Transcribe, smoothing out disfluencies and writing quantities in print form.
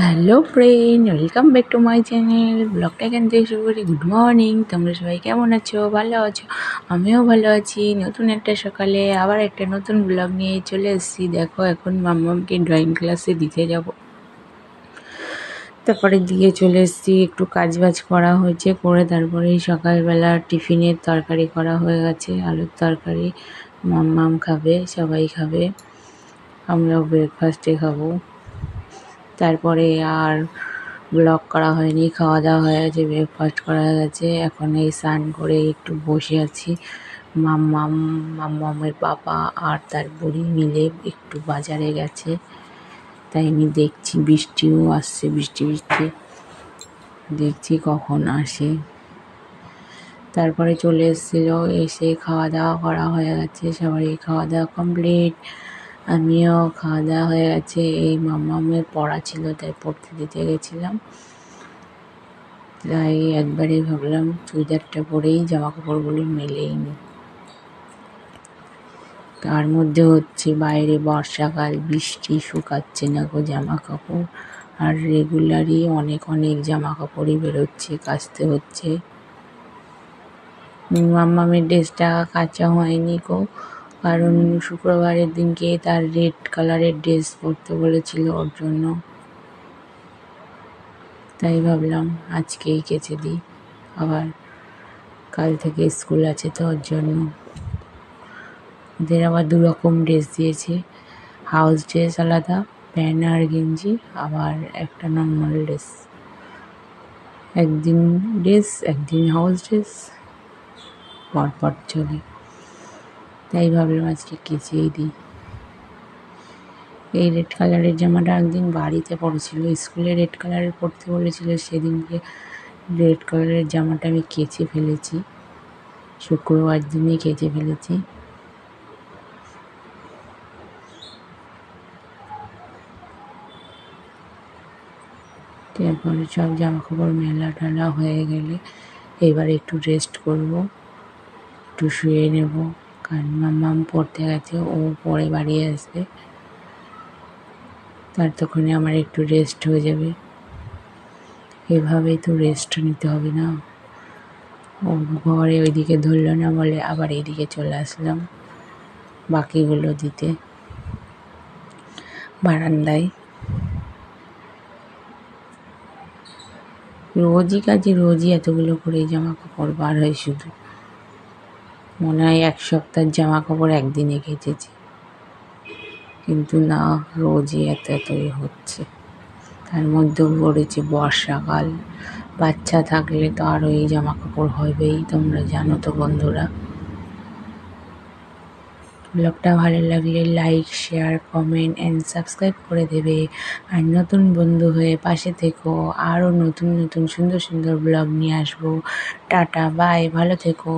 Hello friend, welcome back to my channel. ব্লগটা এখান থেকে শুরু করি। গুড মর্নিং, তোমরা সবাই কেমন আছো? ভালো আছো? আমিও ভালো আছি। নতুন একটা সকালে আবার একটা নতুন ব্লগ নিয়ে চলে এসেছি। দেখো, এখন মাম্মামকে ড্রয়িং ক্লাসে দিতে যাব। তারপরে দিয়ে চলে এসেছি, একটু কাজবাজ করা হয়েছে, করে তারপরে সকালবেলা টিফিনের তরকারি করা হয়ে গেছে, আলুর তরকারি। মাম্মাম খাবে, সবাই খাবে, আমরাও ব্রেকফাস্টে খাবো। তারপরে আর ব্লগ করা হয়নি, খাওয়া দাওয়া হয়ে গেছে, ব্রেকফাস্ট করা হয়ে গেছে। এখন এই স্নান করে একটু বসে আছি। মাম্মামের বাবা আর তার বুড়ি মিলে একটু বাজারে গেছে, তাই আমি দেখছি বৃষ্টিও আসছে, বৃষ্টি বৃষ্টি দেখছি কখন আসে। তারপরে চলে এসেছিল, এসে খাওয়া দাওয়া করা হয়ে গেছে, সবারই খাওয়া দাওয়া কমপ্লিট। আমিও খাওয়া দাওয়া হয়ে গেছে। এই মাম্মামের পড়া ছিল, তাই পড়তে দিতে গেছিলাম। তাই একবারে ভাবলাম চুড়িদারটা পরেই জামা কাপড়গুলো মেলেই নি। তার মধ্যে হচ্ছে বাইরে বর্ষাকাল, বৃষ্টি, শুকাচ্ছে না গো জামা কাপড়। আর রেগুলারই অনেক অনেক জামা কাপড়ই বেরোচ্ছে, কাচতে হচ্ছে। মাম্মামের ড্রেসটা কাচা হয়নি গো, কারণ শুক্রবারের দিনকে তার রেড কালারের ড্রেস পরতে বলেছিল, ওর জন্য। তাই ভাবলাম আজকেই কেচে দিই, আবার কাল থেকে স্কুল আছে তো, ওর জন্য। ওদের আবার দুরকম ড্রেস দিয়েছে, হাউস ড্রেস আলাদা, প্যান্ট আর গেঞ্জি, আবার একটা নর্মাল ড্রেস। একদিন ড্রেস, একদিন হাউস ড্রেস, পরপর চলে। তাই ভাবলাম আজকে কেচেই দিই। এই রেড কালারের জামাটা একদিন বাড়িতে পরেছিল, স্কুলে রেড কালারের পরতে বলেছিল, সেদিনকে রেড কালারের জামাটা আমি কেচে ফেলেছি, শুক্রবার দিনে কেচে ফেলেছি। তারপরে সব জামা কাপড় মেলা টেলা হয়ে গেলে এবার একটু রেস্ট করব, একটু শুয়ে নেব, কারণ মাম্মাম পড়তে গেছে, ও পরে বাড়ি আসবে, ততক্ষণে আমার একটু রেস্ট হয়ে যাবে। এভাবেই তো রেস্ট নিতে হবে না। ও ঘরে ওইদিকে ধরল না বলে আবার এইদিকে চলে আসলাম বাকিগুলো দিতে বারান্দায়। রোজই কাজে, রোজই এতগুলো করে জামা কাপড় বার হয়, শুধু মনে হয় এক সপ্তাহের জামা কাপড় একদিনে কেচেছি, কিন্তু না, রোজই এত এতই হচ্ছে। তার মধ্যেও পড়েছে বর্ষাকাল, বাচ্চা থাকলে তো আরও এই জামা কাপড় হবেই, তোমরা জানো তো বন্ধুরা। ব্লগটা ভালো লাগলে like, share, comment and subscribe করে দেবে। আর নতুন বন্ধু হয়ে পাশে থেকো, আরও নতুন নতুন সুন্দর সুন্দর ব্লগ নিয়ে আসবো। টাটা, বাই, ভালো থেকো।